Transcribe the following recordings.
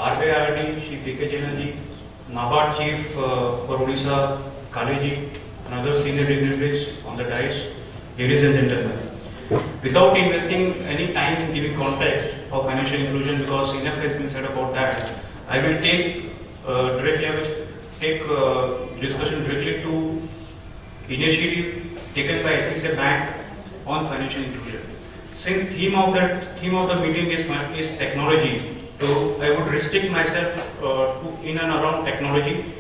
RBIRD, Shri P.K. Jainaji, NABARD Chief for Odisha, Kaleji, and other senior dignitaries on the dais, ladies and gentlemen. Without investing any time in giving context of financial inclusion, because enough has been said about that, I will take discussion directly to initiative taken by ICICI Bank on financial inclusion. Since theme of the meeting is technology, so I would restrict myself to in and around technology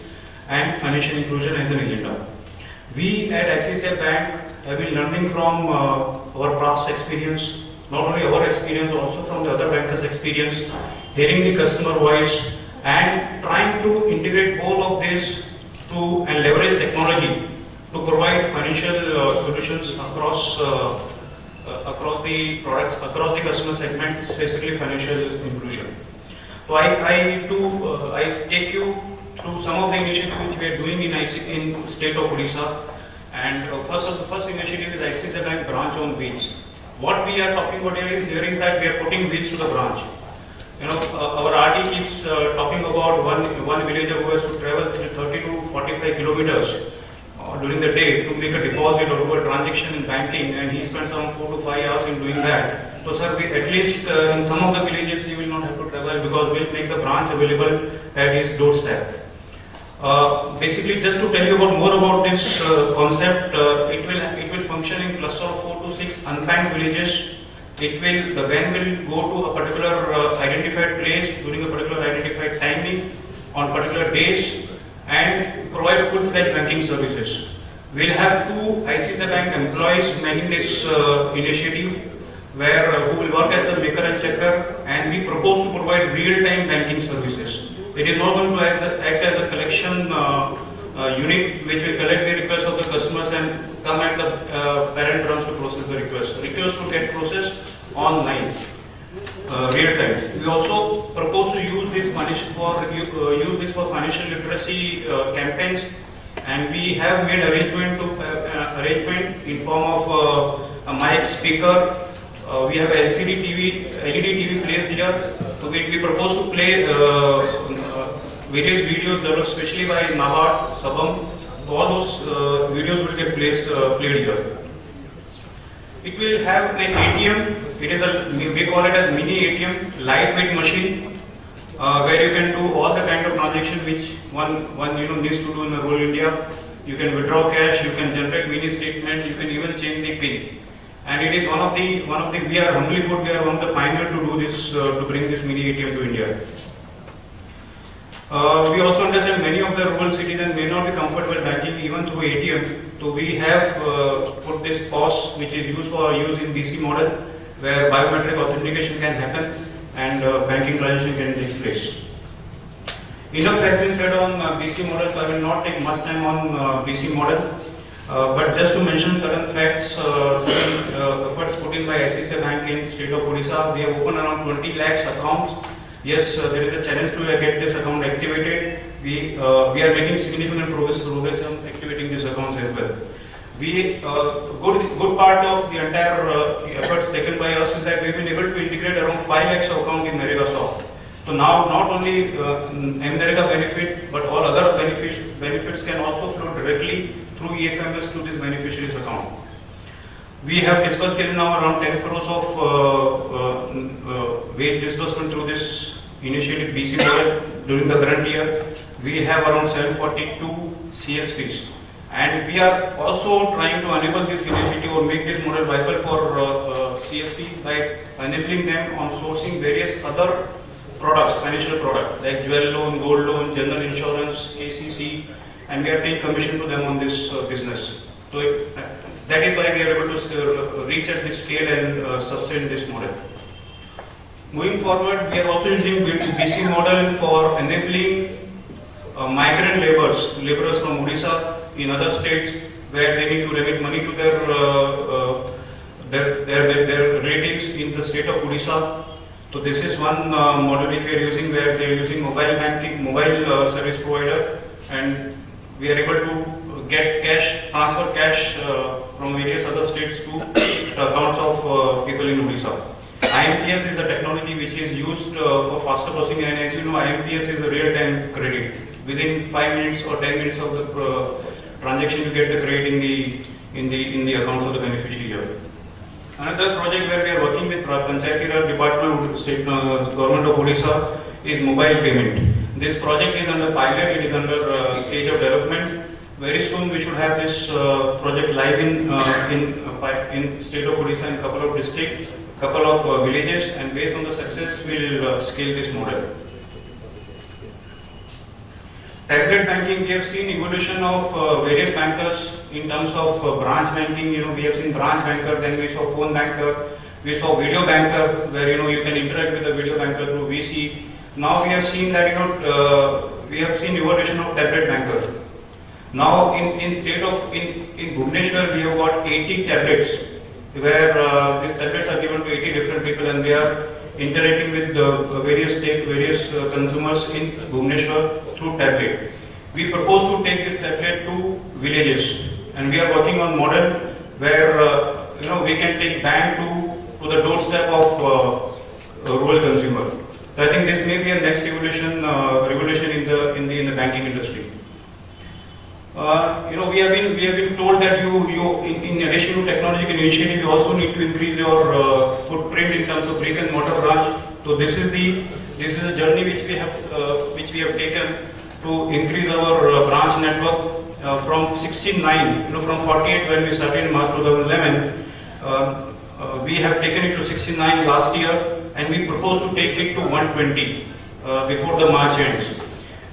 and financial inclusion as an agenda. We at ICICI Bank have been learning from our past experience, not only our experience, also from the other bankers' experience, hearing the customer voice and trying to integrate all of this to and leverage technology to provide financial solutions across the products, across the customer segment, specifically financial inclusion. So I take you through some of the initiatives which we are doing in state of Odisha. And first initiative is ICICI Bank branch on wheels. What we are talking about here is that we are putting wheels to the branch. You know, our RD keeps talking about one villager who has to travel 30 to 45 kilometers during the day to make a deposit or do a transaction in banking, and he spends around 4 to 5 hours in doing that. So sir, at least in some of the villages he will not have to travel, because we'll make the branch available at his doorstep. Basically, just to tell you more about this concept, it will function in cluster of 4 to 6 unbanked villages. The van will go to a particular identified place during a particular identified timing on particular days and provide full-fledged banking services. We'll have 2 ICICI Bank employees managing this initiative, who will work as a maker and checker, and we propose to provide real-time banking services. It is not going to act as a collection unit which will collect the requests of the customers and come at the parent branch to process the request. Requests will get processed online, real time. We also propose to use this for financial literacy campaigns, and we have made arrangement in form of a mic, speaker. We have LCD TV, LED TV placed here. So we propose to play various videos developed specially by NABARD, Sabam. All those videos will get played here. It will have an ATM. We call it as mini ATM, lightweight machine, where you can do all the kind of transaction which one needs to do in the rural India. You can withdraw cash, you can generate mini statement, you can even change the PIN. And it is one of the we are humbly put, we are one of the pioneers to do this, to bring this mini ATM to India. We also understand many of the rural citizens may not be comfortable banking even through ATM. So we have put this POS, which is used in BC model, where biometric authentication can happen and banking transaction can take place. Enough has been said on BC model, so I will not take much time on BC model. But just to mention certain facts, certain efforts put in by ICICI Bank in state of Odisha, we have opened around 20 lakhs accounts. Yes, there is a challenge to get this account activated. We are making significant progress on activating these accounts as well. Good part of the entire efforts taken by us is that we've been able to integrate around 5 lakhs account in NREGA Soft. So now not only NREGA benefit, but all other benefits can also flow directly through EFMS to this beneficiary's account. We have disbursed till now around 10 crores of wage disbursement through this initiative BC model during the current year. We have around 742 CSPs, and we are also trying to enable this initiative or make this model viable for CSP by enabling them on sourcing various other products, financial products like jewel loan, gold loan, general insurance, ACC, and we are paying commission to them on this business. So that is why we are able to reach at this scale and sustain this model. Moving forward, we are also using BC model for enabling migrant laborers from Odisha in other states where they need to remit money to their relatives in the state of Odisha. So this is one model which we are using, where they are using mobile banking, mobile service provider, and we are able to get cash, transfer cash from various other states to the accounts of people in Odisha. IMPS is the technology which is used for faster processing, and as you know, IMPS is a real-time credit. Within 5 minutes or 10 minutes of the transaction, you get the credit in the accounts of the beneficiary here. Another project where we are working with Panchayati Raj Department, State Government of Odisha, is mobile payment. This project is under pilot, it is under stage of development. Very soon we should have this project live in state of Odisha in couple of districts, couple of villages, and based on the success we'll scale this model. Tablet banking, we have seen evolution of various bankers in terms of branch banking. We have seen branch banker, then we saw phone banker, we saw video banker, where you can interact with the video banker through VC. Now we have seen that we have seen evolution of tablet banker. Now in Bhubaneswar we have got 80 tablets, where these tablets are given to 80 different people, and they are interacting with various consumers in Bhubaneswar through tablet. We propose to take this tablet to villages, and we are working on model where we can take bank to the doorstep of rural consumer. So I think this may be a next revolution in the banking industry. We have been told that in addition to technological initiative, you also need to increase your footprint in terms of brick and mortar branch. So this is a journey which we have taken to increase our branch network from 69, from 48 when we started in March 2011. We have taken it to 69 last year, and we propose to take it to 120 before the March ends.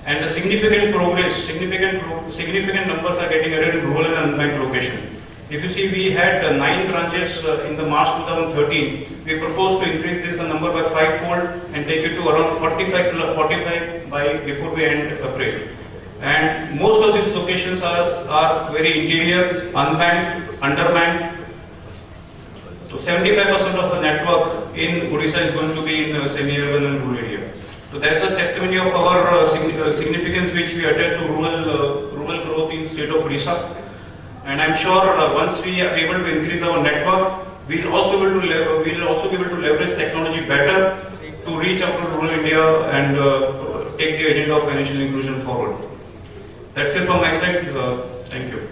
And the significant progress, significant numbers are getting added in rural and unbanked location. If you see, we had 9 branches in the March 2013. We propose to increase this number by 5-fold and take it to around 45 by before we end April. And most of these locations are very interior, unbanked, underbanked. So 75% of the network in Odisha is going to be in semi-urban and rural area. So that's a testimony of our significance which we attach to rural growth in state of Odisha. And I'm sure once we are able to increase our network, we'll also be able to leverage technology better to reach up to rural India and take the agenda of financial inclusion forward. That's it from my side. Thank you.